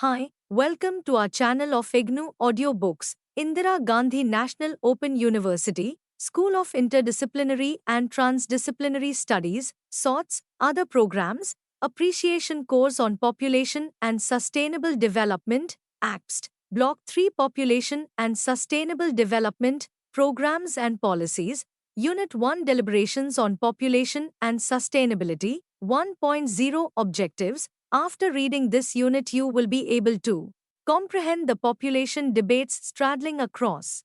Hi, welcome to our channel of IGNOU audiobooks, Indira Gandhi National Open University, School of Interdisciplinary and Trans-Disciplinary Studies, SOITS, other programs, appreciation course on population and sustainable development, ACPSD, Block-3 population and sustainable development, programs and policies, Unit 1 deliberations on population and sustainability, 1.0 objectives. After reading this unit, you will be able to comprehend the population debates straddling across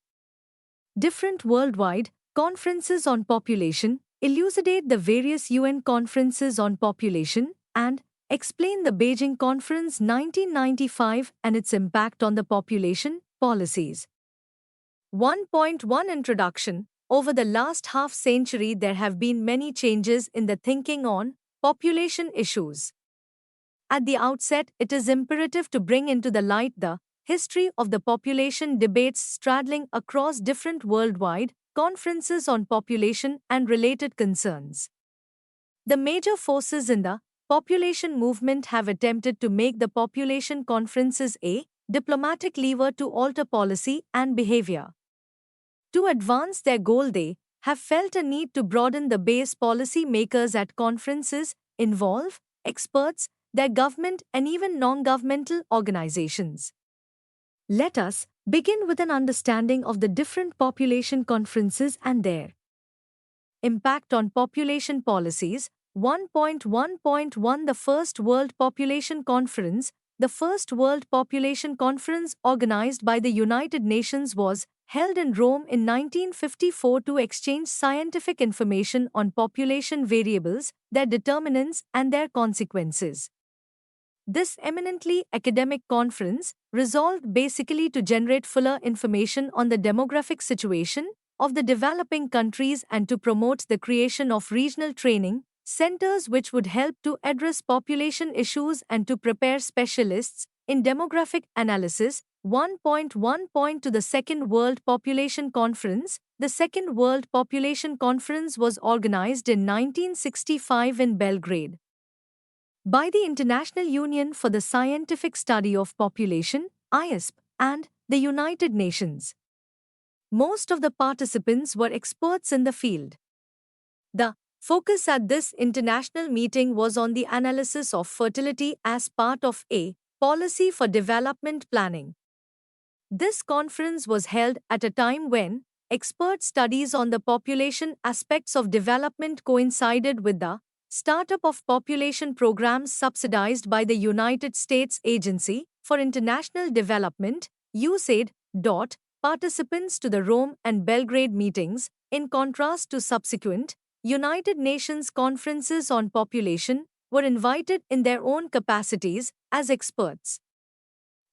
different worldwide conferences on population, elucidate the various UN conferences on population, and explain the Beijing Conference 1995 and its impact on the population policies. 1.1 Introduction. Over the last half century, there have been many changes in the thinking on population issues. At the outset, it is imperative to bring into the light the history of the population debates straddling across different worldwide conferences on population and related concerns. The major forces in the population movement have attempted to make the population conferences a diplomatic lever to alter policy and behavior. To advance their goal, they have felt a need to broaden the base policy makers at conferences, involve experts, their government, and even non-governmental organizations. Let us begin with an understanding of the different population conferences and their impact on population policies. 1.1.1 The First World Population Conference. The First World Population Conference, organized by the United Nations, was held in Rome in 1954 to exchange scientific information on population variables, their determinants, and their consequences. This eminently academic conference resolved basically to generate fuller information on the demographic situation of the developing countries and to promote the creation of regional training centers which would help to address population issues and to prepare specialists in demographic analysis. 1.1 To the Second World Population Conference. The Second World Population Conference was organized in 1965 in Belgrade by the International Union for the Scientific Study of Population, ISP, and the United Nations. Most of the participants were experts in the field. The focus at this international meeting was on the analysis of fertility as part of a policy for development planning. This conference was held at a time when expert studies on the population aspects of development coincided with the startup of population programs subsidized by the United States Agency for International Development, USAID. Participants to the Rome and Belgrade meetings, in contrast to subsequent United Nations conferences on population, were invited in their own capacities as experts.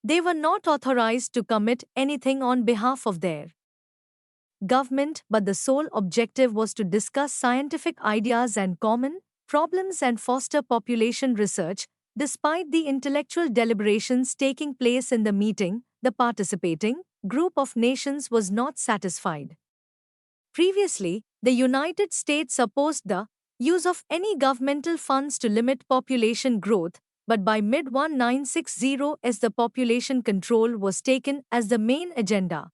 They were not authorized to commit anything on behalf of their government, but the sole objective was to discuss scientific ideas and common problems and foster population research. Despite the intellectual deliberations taking place in the meeting, the participating group of nations was not satisfied. Previously, the United States opposed the use of any governmental funds to limit population growth, but by mid-1960s the population control was taken as the main agenda.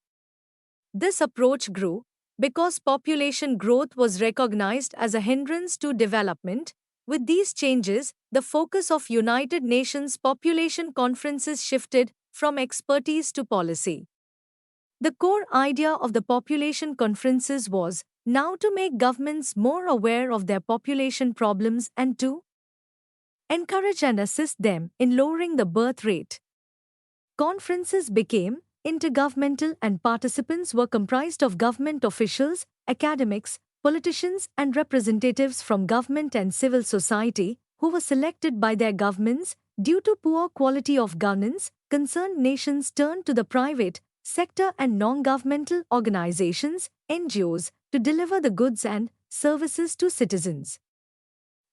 This approach grew because population growth was recognized as a hindrance to development. With these changes, the focus of United Nations population conferences shifted from expertise to policy. The core idea of the population conferences was now to make governments more aware of their population problems and to encourage and assist them in lowering the birth rate. Conferences became intergovernmental and participants were comprised of government officials, academics, politicians, and representatives from government and civil society who were selected by their governments. Due to poor quality of governance, concerned nations turned to the private sector and non-governmental organizations, NGOs, to deliver the goods and services to citizens.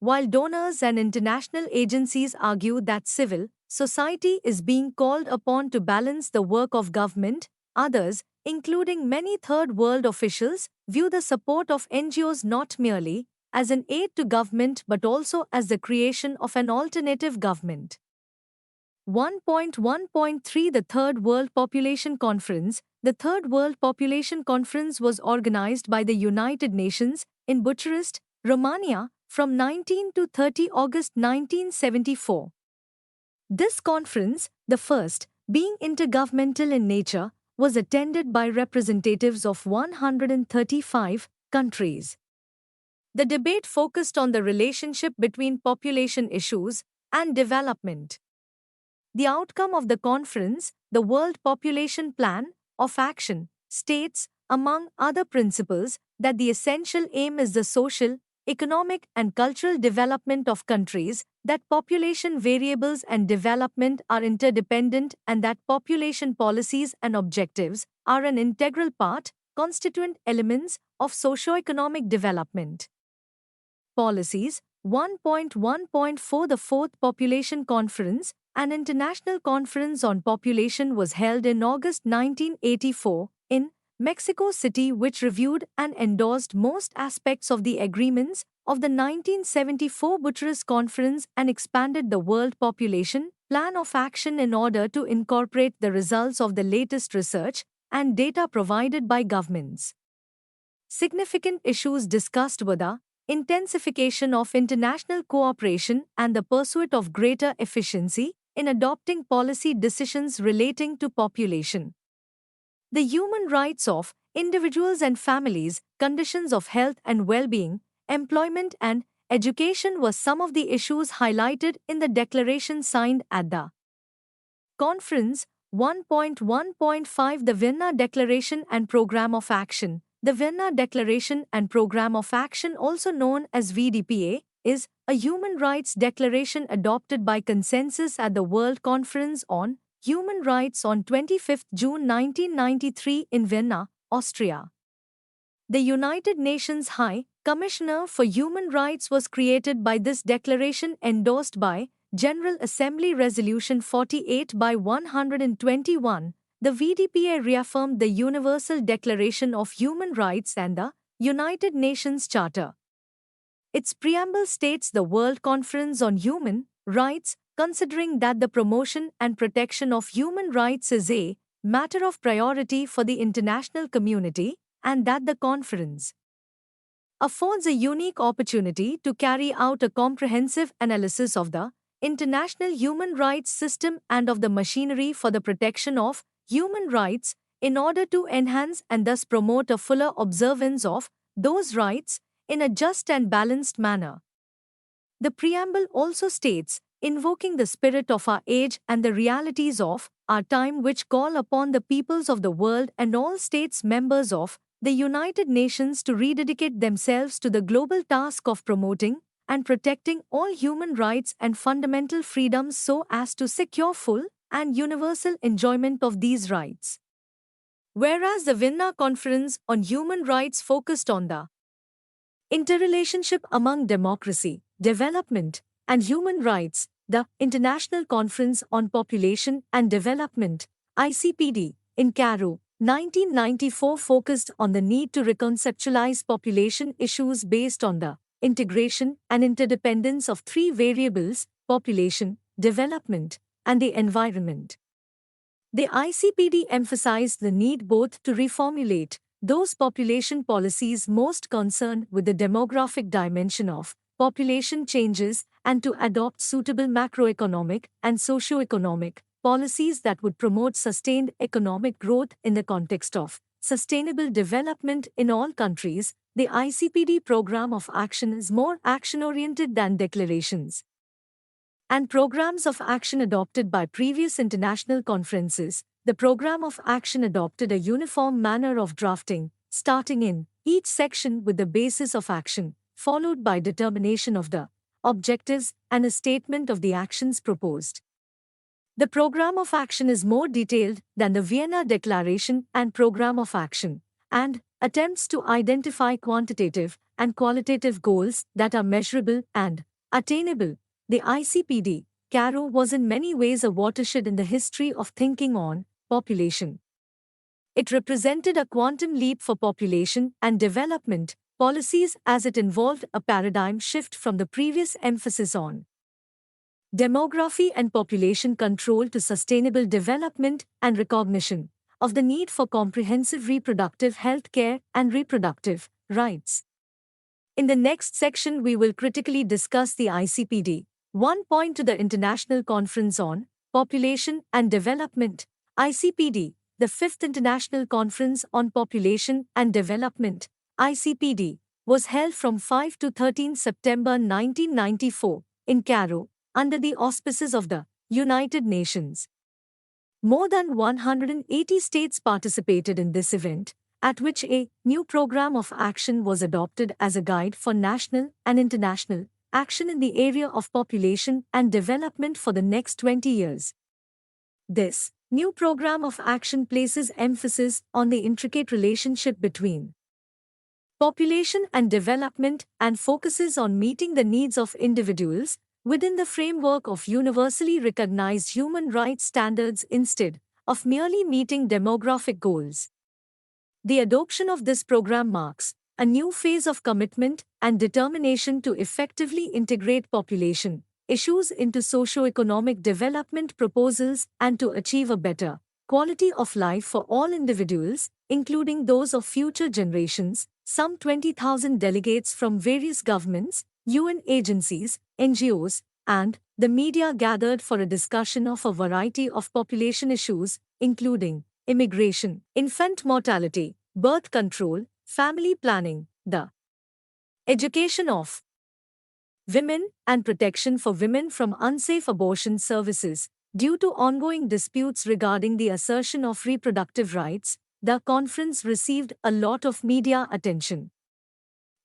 While donors and international agencies argue that civil society is being called upon to balance the work of government, others, including many third world officials, view the support of NGOs not merely as an aid to government but also as the creation of an alternative government. 1.1.3 The Third World Population Conference. The Third World Population Conference was organized by the United Nations in Bucharest, Romania, from 19 to 30 August 1974. This conference, the first, being intergovernmental in nature, was attended by representatives of 135 countries. The debate focused on the relationship between population issues and development. The outcome of the conference, the World Population Plan of Action, states, among other principles, that the essential aim is the social, economic, and cultural development of countries, that population variables and development are interdependent, and that population policies and objectives are an integral part, constituent elements of socio-economic development. Policies. 1.1.4 The Fourth Population Conference, an international conference on population, was held in August 1984 in Mexico City, which reviewed and endorsed most aspects of the agreements of the 1974 Bucharest Conference and expanded the World Population Plan of Action in order to incorporate the results of the latest research and data provided by governments. Significant issues discussed were the intensification of international cooperation and the pursuit of greater efficiency in adopting policy decisions relating to population. The human rights of individuals and families, conditions of health and well-being, employment and education were some of the issues highlighted in the declaration signed at the conference. 1.1.5 The Vienna Declaration and Program of Action. The Vienna Declaration and Program of Action, also known as VDPA, is a human rights declaration adopted by consensus at the World Conference on Human Rights on 25 June 1993 in Vienna, Austria. The United Nations High Commissioner for Human Rights was created by this declaration, endorsed by General Assembly Resolution 48 by 121. The VDPA reaffirmed the Universal Declaration of Human Rights and the United Nations Charter. Its preamble states the World Conference on Human Rights, considering that the promotion and protection of human rights is a matter of priority for the international community, and that the conference affords a unique opportunity to carry out a comprehensive analysis of the international human rights system and of the machinery for the protection of human rights in order to enhance and thus promote a fuller observance of those rights in a just and balanced manner. The preamble also states, invoking the spirit of our age and the realities of our time, which call upon the peoples of the world and all states members of the United Nations to rededicate themselves to the global task of promoting and protecting all human rights and fundamental freedoms so as to secure full and universal enjoyment of these rights. Whereas the Vienna Conference on Human Rights focused on the interrelationship among democracy, development, and human rights, the International Conference on Population and Development, ICPD, in Cairo, 1994 focused on the need to reconceptualize population issues based on the integration and interdependence of three variables: population, development, and the environment. The ICPD emphasized the need both to reformulate those population policies most concerned with the demographic dimension of population changes and to adopt suitable macroeconomic and socio-economic policies that would promote sustained economic growth in the context of sustainable development in all countries. The ICPD program of action is more action-oriented than declarations and programs of action adopted by previous international conferences. The program of action adopted a uniform manner of drafting, starting in each section with the basis of action, followed by determination of the objectives and a statement of the actions proposed. The program of action is more detailed than the Vienna Declaration and program of action, and attempts to identify quantitative and qualitative goals that are measurable and attainable. The ICPD, Cairo, was in many ways a watershed in the history of thinking on population. It represented a quantum leap for population and development policies as it involved a paradigm shift from the previous emphasis on demography and population control to sustainable development and recognition of the need for comprehensive reproductive health care and reproductive rights. In the next section, we will critically discuss the ICPD 1 to the International Conference on Population and Development, ICPD, the 5th International Conference on Population and Development, ICPD, was held from 5 to 13 September 1994 in Cairo, under the auspices of the United Nations. More than 180 states participated in this event, at which a new program of action was adopted as a guide for national and international action in the area of population and development for the next 20 years. This new program of action places emphasis on the intricate relationship between population and development and focuses on meeting the needs of individuals within the framework of universally recognized human rights standards instead of merely meeting demographic goals. The adoption of this program marks a new phase of commitment and determination to effectively integrate population issues into socio-economic development proposals and to achieve a better quality of life for all individuals, including those of future generations. Some 20,000 delegates from various governments, UN agencies, NGOs, and the media gathered for a discussion of a variety of population issues, including immigration, infant mortality, birth control, family planning, the education of women, and protection for women from unsafe abortion services. Due to ongoing disputes regarding the assertion of reproductive rights, the conference received a lot of media attention.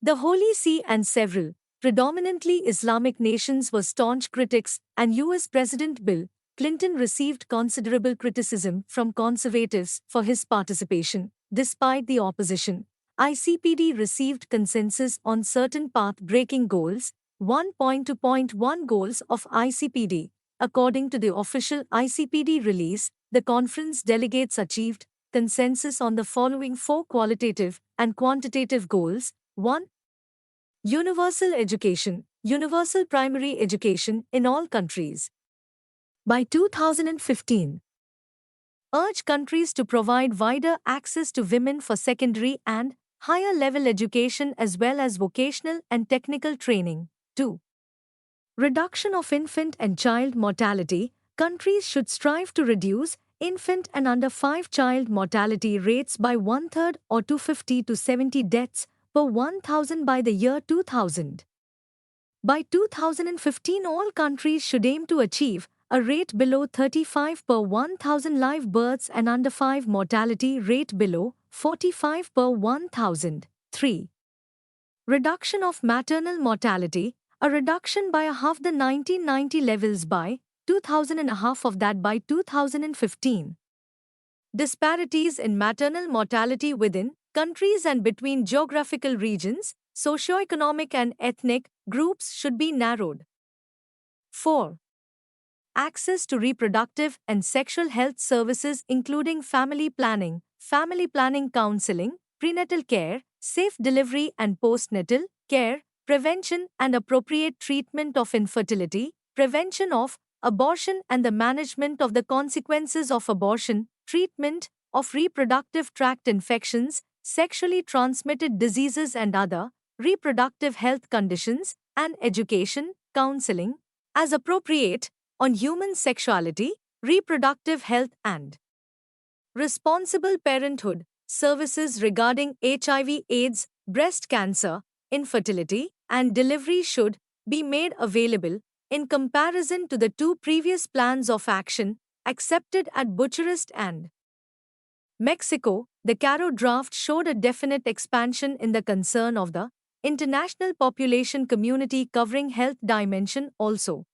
The Holy See and several, predominantly Islamic nations were staunch critics, and US President Bill Clinton received considerable criticism from conservatives for his participation. Despite the opposition, ICPD received consensus on certain path-breaking goals. 1.2.1 Goals of ICPD. According to the official ICPD release, the conference delegates achieved consensus on the following 4 qualitative and quantitative goals. 1. Universal education, universal primary education in all countries. By 2015, urge countries to provide wider access to women for secondary and higher level education as well as vocational and technical training. 2. Reduction of infant and child mortality. Countries should strive to reduce infant and under 5 child mortality rates by 1/3 or 250 to 70 deaths per 1,000 by the year 2000. By 2015, all countries should aim to achieve a rate below 35 per 1,000 live births and under 5 mortality rate below 45 per 1,000. 3. Reduction of maternal mortality. A reduction by a half the 1990 levels by 2000 and a half of that by 2015. Disparities in maternal mortality within countries and between geographical regions, socioeconomic and ethnic groups should be narrowed. 4. Access to reproductive and sexual health services including family planning counseling, prenatal care, safe delivery and postnatal care, prevention and appropriate treatment of infertility, prevention of abortion and the management of the consequences of abortion, treatment of reproductive tract infections, sexually transmitted diseases and other reproductive health conditions, and education, counseling, as appropriate, on human sexuality, reproductive health and responsible parenthood, services regarding HIV/AIDS, breast cancer, infertility, and delivery should be made available in comparison to the 2 previous plans of action accepted at Bucharest and Mexico. The Cairo draft showed a definite expansion in the concern of the international population community covering health dimension also.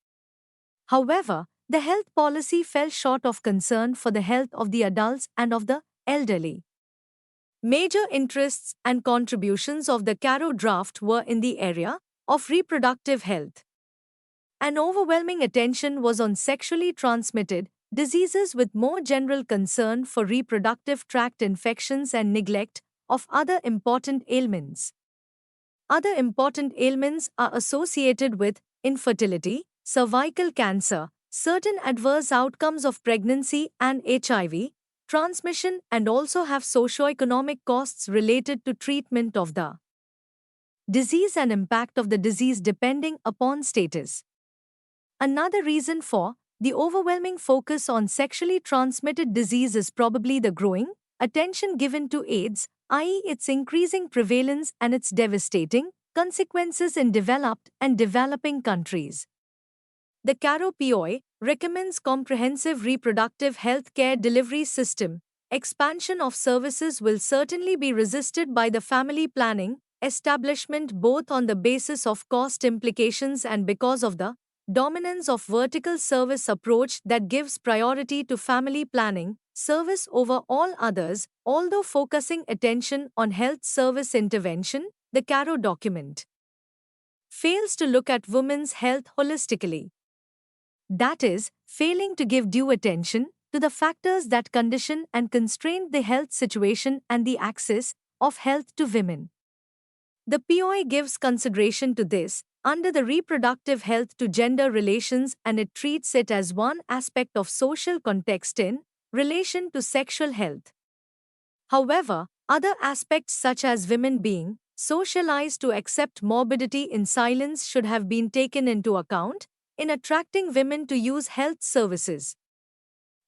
However, the health policy fell short of concern for the health of the adults and of the elderly. Major interests and contributions of the Cairo draft were in the area of reproductive health. An overwhelming attention was on sexually transmitted diseases with more general concern for reproductive tract infections and neglect of other important ailments. Other important ailments are associated with infertility, cervical cancer, certain adverse outcomes of pregnancy and HIV transmission, and also have socio-economic costs related to treatment of the disease and impact of the disease depending upon status. Another reason for the overwhelming focus on sexually transmitted disease is probably the growing attention given to AIDS, i.e., its increasing prevalence and its devastating consequences in developed and developing countries. The Caro POI recommends comprehensive reproductive health care delivery system. Expansion of services will certainly be resisted by the family planning establishment, both on the basis of cost implications and because of the dominance of vertical service approach that gives priority to family planning service over all others, although focusing attention on health service intervention. The Caro document fails to look at women's health holistically. That is, failing to give due attention to the factors that condition and constrain the health situation and the access of health to women. The POI gives consideration to this under the reproductive health to gender relations, and it treats it as one aspect of social context in relation to sexual health. However, other aspects such as women being socialized to accept morbidity in silence should have been taken into account in attracting women to use health services.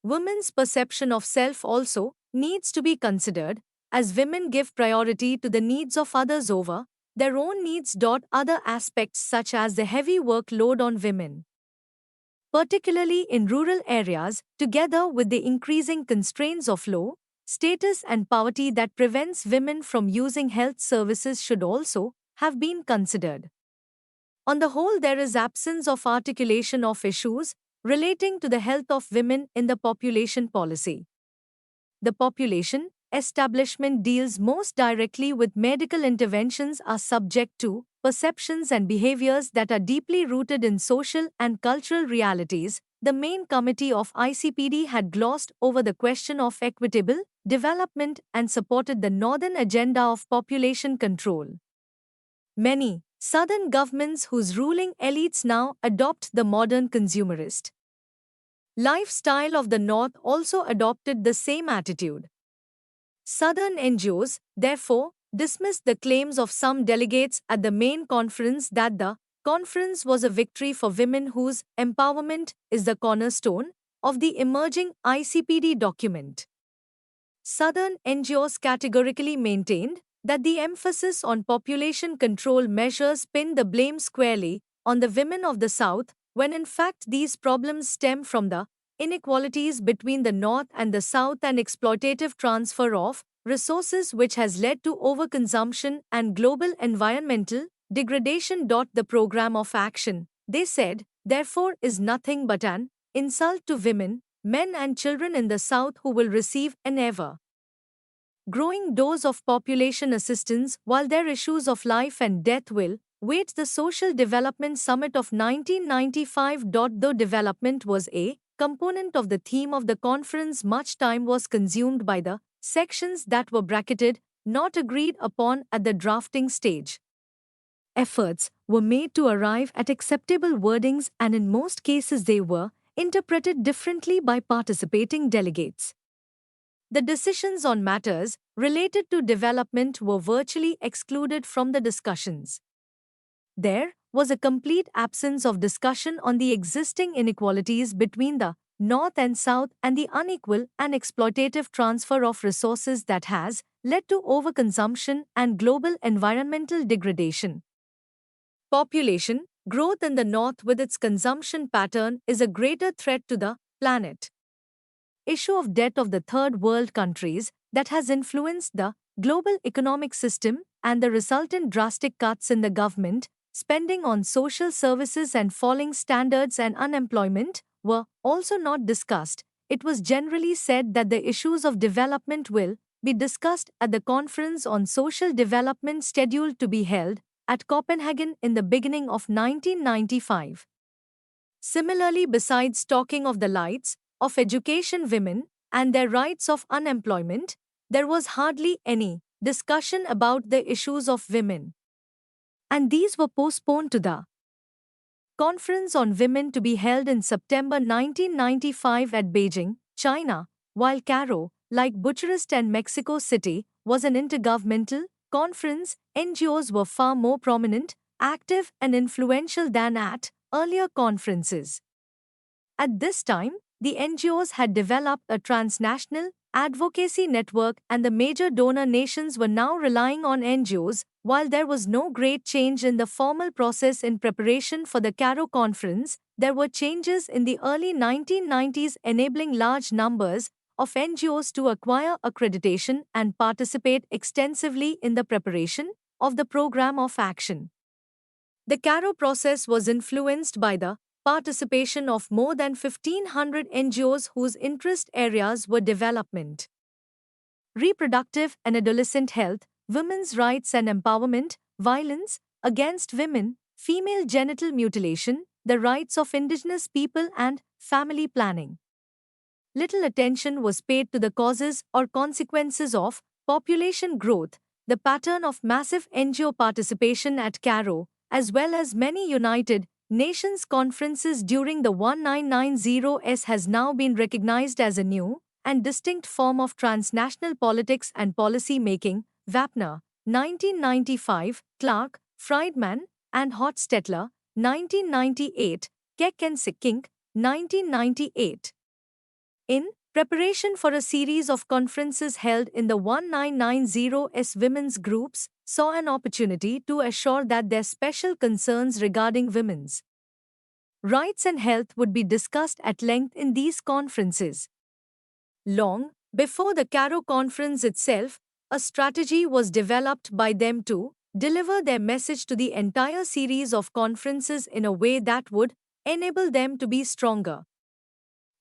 Women's perception of self also needs to be considered, as women give priority to the needs of others over their own needs. Other aspects such as the heavy workload on women, particularly in rural areas, together with the increasing constraints of low status and poverty that prevents women from using health services, should also have been considered. On the whole, there is absence of articulation of issues relating to the health of women in the population policy. The population establishment deals most directly with medical interventions are subject to perceptions and behaviors that are deeply rooted in social and cultural realities. The main committee of ICPD had glossed over the question of equitable development and supported the Northern agenda of population control. Many Southern governments whose ruling elites now adopt the modern consumerist lifestyle of the North also adopted the same attitude. Southern NGOs, therefore, dismissed the claims of some delegates at the main conference that the conference was a victory for women whose empowerment is the cornerstone of the emerging ICPD document. Southern NGOs categorically maintained that the emphasis on population control measures pinned the blame squarely on the women of the South, when in fact these problems stem from the inequalities between the North and the South and exploitative transfer of resources, which has led to overconsumption and global environmental degradation. The program of action, they said, therefore is nothing but an insult to women, men and children in the South who will receive an ever growing dose of population assistance while their issues of life and death will wait. The Social Development Summit of 1995. Though development was a component of the theme of the conference, much time was consumed by the sections that were bracketed, not agreed upon at the drafting stage. Efforts were made to arrive at acceptable wordings, and in most cases they were interpreted differently by participating delegates. The decisions on matters related to development were virtually excluded from the discussions. There was a complete absence of discussion on the existing inequalities between the North and South and the unequal and exploitative transfer of resources that has led to overconsumption and global environmental degradation. Population growth in the North with its consumption pattern is a greater threat to the planet. Issue of debt of the third world countries that has influenced the global economic system and the resultant drastic cuts in the government spending on social services and falling standards and unemployment were also not discussed. It was generally said that the issues of development will be discussed at the Conference on Social Development scheduled to be held at Copenhagen in the beginning of 1995. Similarly, besides talking of the lights of education women and their rights of unemployment, there was hardly any discussion about the issues of women. And these were postponed to the Conference on Women to be held in September 1995 at Beijing, China, while CARO, like Bucharest and Mexico City, was an intergovernmental conference. NGOs were far more prominent, active, and influential than at earlier conferences. At this time, the NGOs had developed a transnational advocacy network, and the major donor nations were now relying on NGOs. While there was no great change in the formal process in preparation for the CARO conference, there were changes in the early 1990s enabling large numbers of NGOs to acquire accreditation and participate extensively in the preparation of the program of action. The CARO process was influenced by the participation of more than 1,500 NGOs whose interest areas were development, reproductive and adolescent health, women's rights and empowerment, violence against women, female genital mutilation, the rights of indigenous people, and family planning. Little attention was paid to the causes or consequences of population growth, the pattern of massive NGO participation at CARO, as well as many United Nations conferences during the 1990s has now been recognized as a new and distinct form of transnational politics and policy making. Wapner, 1995, Clark, Friedman, and Hochstetler, 1998, Keck and Sikkink, 1998. In preparation for a series of conferences held in the 1990s, women's groups saw an opportunity to assure that their special concerns regarding women's rights and health would be discussed at length in these conferences. Long before the CARO conference itself, a strategy was developed by them to deliver their message to the entire series of conferences in a way that would enable them to be stronger.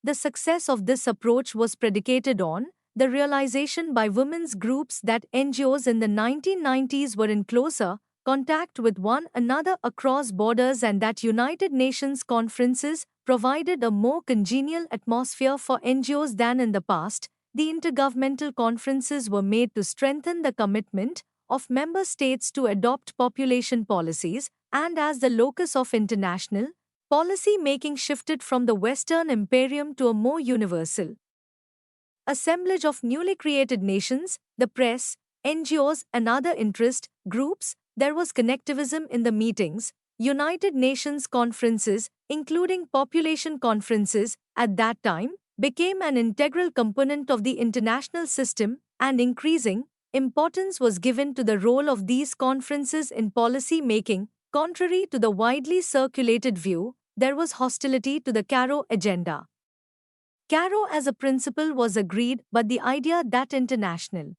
The success of this approach was predicated on the realization by women's groups that NGOs in the 1990s were in closer contact with one another across borders, and that United Nations conferences provided a more congenial atmosphere for NGOs than in the past. The intergovernmental conferences were made to strengthen the commitment of member states to adopt population policies, and as the locus of international policy making shifted from the Western Imperium to a more universal assemblage of newly created nations, the press, NGOs, and other interest groups, there was connectivism in the meetings. United Nations conferences, including population conferences, at that time, became an integral component of the international system, and increasing importance was given to the role of these conferences in policy making. Contrary to the widely circulated view, there was hostility to the CARO agenda. CARO as a principle was agreed, but the idea that international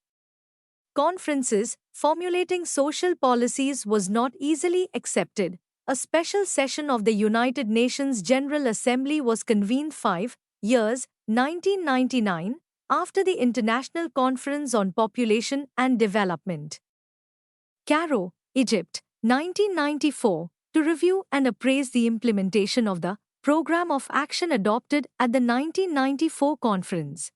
conferences formulating social policies was not easily accepted. A special session of the United Nations General Assembly was convened 5 years, 1999, after the International Conference on Population and Development. CARO, Egypt, 1994, to review and appraise the implementation of the program of action adopted at the 1994 conference.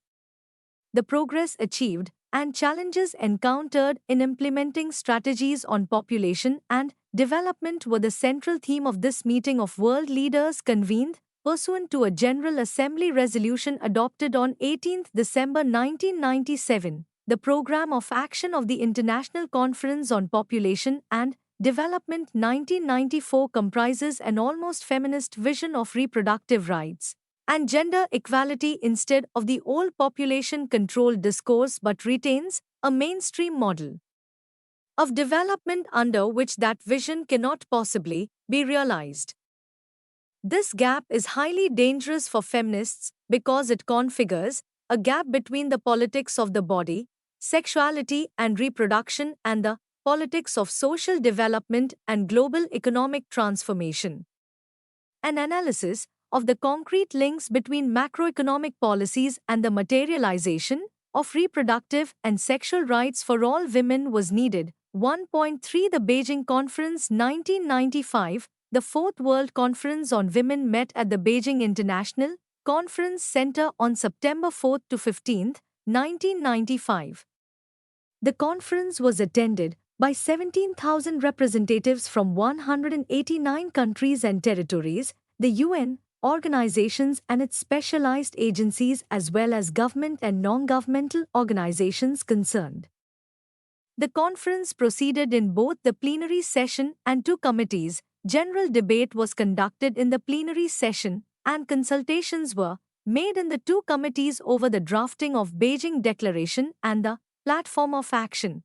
The progress achieved and challenges encountered in implementing strategies on population and development were the central theme of this meeting of world leaders convened pursuant to a General Assembly resolution adopted on 18 December 1997. The program of action of the International Conference on Population and Development 1994 comprises an almost feminist vision of reproductive rights and gender equality instead of the old population control discourse, but retains a mainstream model of development under which that vision cannot possibly be realized. This gap is highly dangerous for feminists because it configures a gap between the politics of the body, sexuality and reproduction, and the politics of social development and global economic transformation. An analysis of the concrete links between macroeconomic policies and the materialization of reproductive and sexual rights for all women was needed. 1.3 The Beijing Conference 1995, the Fourth World Conference on Women met at the Beijing International Conference Center on September 4 to 15, 1995. The conference was attended by 17,000 representatives from 189 countries and territories, the UN, organizations and its specialized agencies as well as government and non-governmental organizations concerned. The conference proceeded in both the plenary session and two committees. General debate was conducted in the plenary session, and consultations were made in the two committees over the drafting of Beijing Declaration and the platform of action.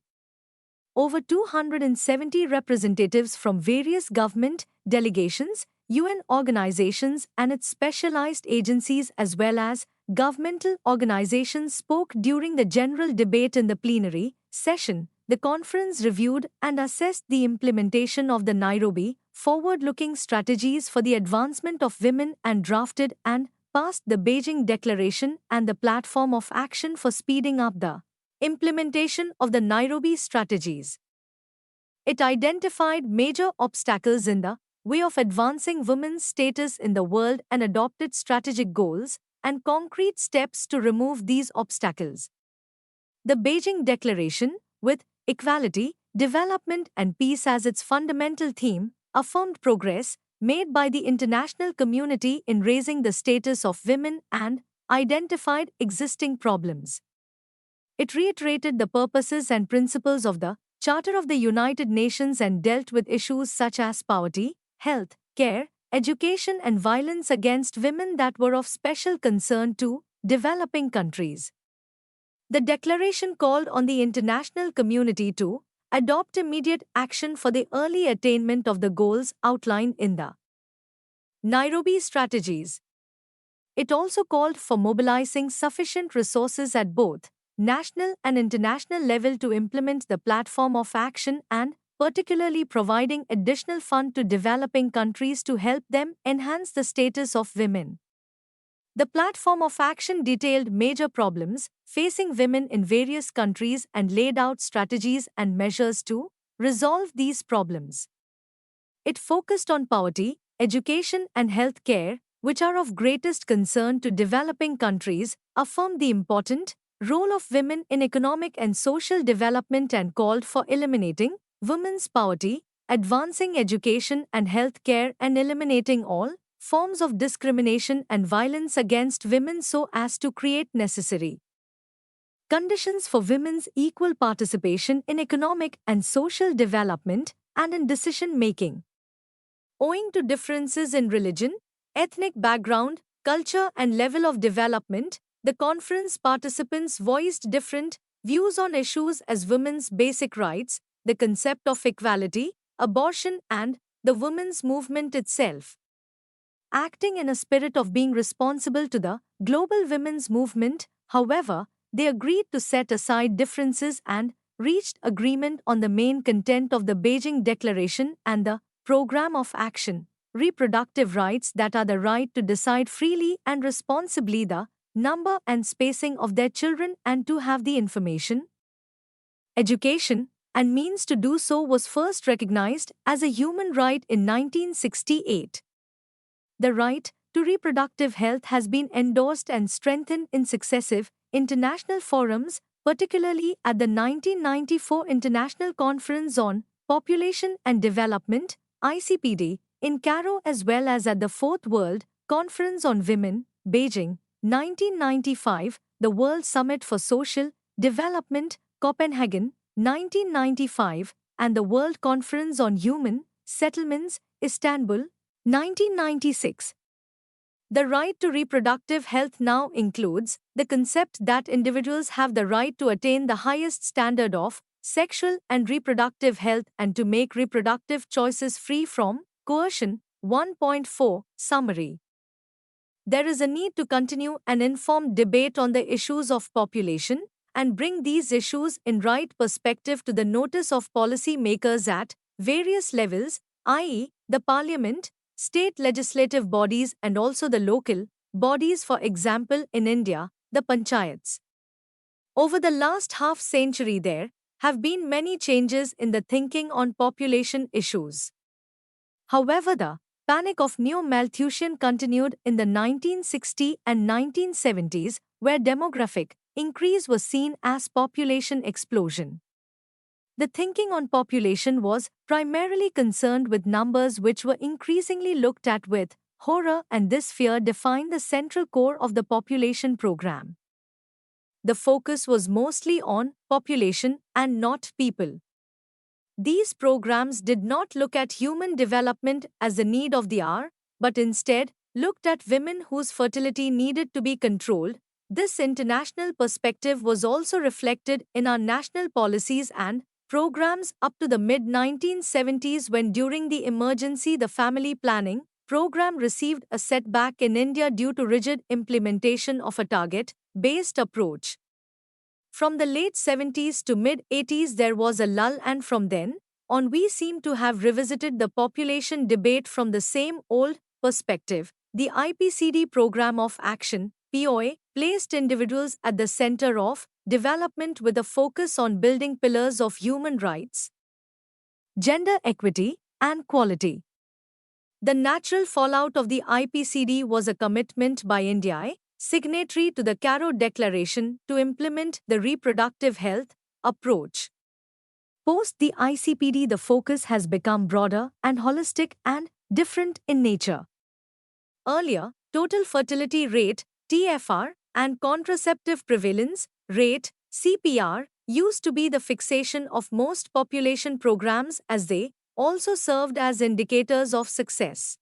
Over 270 representatives from various government, delegations, UN organizations and its specialized agencies as well as governmental organizations spoke during the general debate in the plenary session. The conference reviewed and assessed the implementation of the Nairobi forward-looking strategies for the advancement of women and drafted and passed the Beijing Declaration and the platform of action for speeding up the implementation of the Nairobi strategies. It identified major obstacles in the way of advancing women's status in the world and adopted strategic goals and concrete steps to remove these obstacles. The Beijing Declaration, with equality, development and peace as its fundamental theme, affirmed progress made by the international community in raising the status of women and identified existing problems. It reiterated the purposes and principles of the Charter of the United Nations and dealt with issues such as poverty, health, care, education and violence against women that were of special concern to developing countries. The declaration called on the international community to adopt immediate action for the early attainment of the goals outlined in the Nairobi strategies. It also called for mobilizing sufficient resources at both national and international level to implement the platform of action and particularly providing additional fund to developing countries to help them enhance the status of women. The platform of action detailed major problems facing women in various countries and laid out strategies and measures to resolve these problems. It focused on poverty, education and health care, which are of greatest concern to developing countries, affirmed the important role of women in economic and social development and called for eliminating women's poverty, advancing education and health care and eliminating all forms of discrimination and violence against women so as to create necessary conditions for women's equal participation in economic and social development and in decision-making. Owing to differences in religion, ethnic background, culture and level of development, the conference participants voiced different views on issues as women's basic rights, the concept of equality, abortion and the women's movement itself. Acting in a spirit of being responsible to the global women's movement, however, they agreed to set aside differences and reached agreement on the main content of the Beijing Declaration and the Program of Action, reproductive rights that are the right to decide freely and responsibly the number and spacing of their children and to have the information, education, and means to do so was first recognized as a human right in 1968. The right to reproductive health has been endorsed and strengthened in successive international forums, particularly at the 1994 International Conference on Population and Development, ICPD, in Cairo as well as at the Fourth World Conference on Women, Beijing, 1995, the World Summit for Social Development, Copenhagen, 1995, and the World Conference on Human Settlements, Istanbul, 1996. The right to reproductive health now includes the concept that individuals have the right to attain the highest standard of sexual and reproductive health and to make reproductive choices free from coercion. 1.4 Summary. There is a need to continue an informed debate on the issues of population and bring these issues in right perspective to the notice of policy makers at various levels, i.e., the parliament, state legislative bodies and also the local bodies, for example in India, the panchayats. Over the last half-century there have been many changes in the thinking on population issues. However, the panic of neo-Malthusian continued in the 1960s and 1970s, where demographic increase was seen as population explosion. The thinking on population was primarily concerned with numbers, which were increasingly looked at with horror, and this fear defined the central core of the population program. The focus was mostly on population and not people. These programs did not look at human development as the need of the hour, but instead looked at women whose fertility needed to be controlled. This international perspective was also reflected in our national policies and programs up to the mid 1970s, when during the emergency the family planning program received a setback in India due to rigid implementation of a target-based approach. From the late 70s to mid 80s there was a lull, and from then on we seem to have revisited the population debate from the same old perspective. The IPCD Program of Action (POA) placed individuals at the center of development with a focus on building pillars of human rights, gender equity, and quality. The natural fallout of the IPCD was a commitment by India, signatory to the Cairo Declaration, to implement the reproductive health approach. Post the ICPD, the focus has become broader and holistic and different in nature. Earlier, total fertility rate (TFR) and contraceptive prevalence rate (CPR) used to be the fixation of most population programs, as they also served as indicators of success.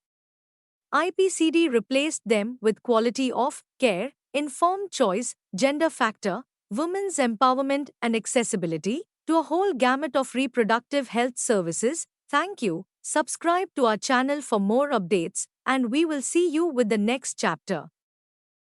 IPCD replaced them with quality of care, informed choice, gender factor, women's empowerment, and accessibility to a whole gamut of reproductive health services. Thank you. Subscribe to our channel for more updates, and we will see you with the next chapter.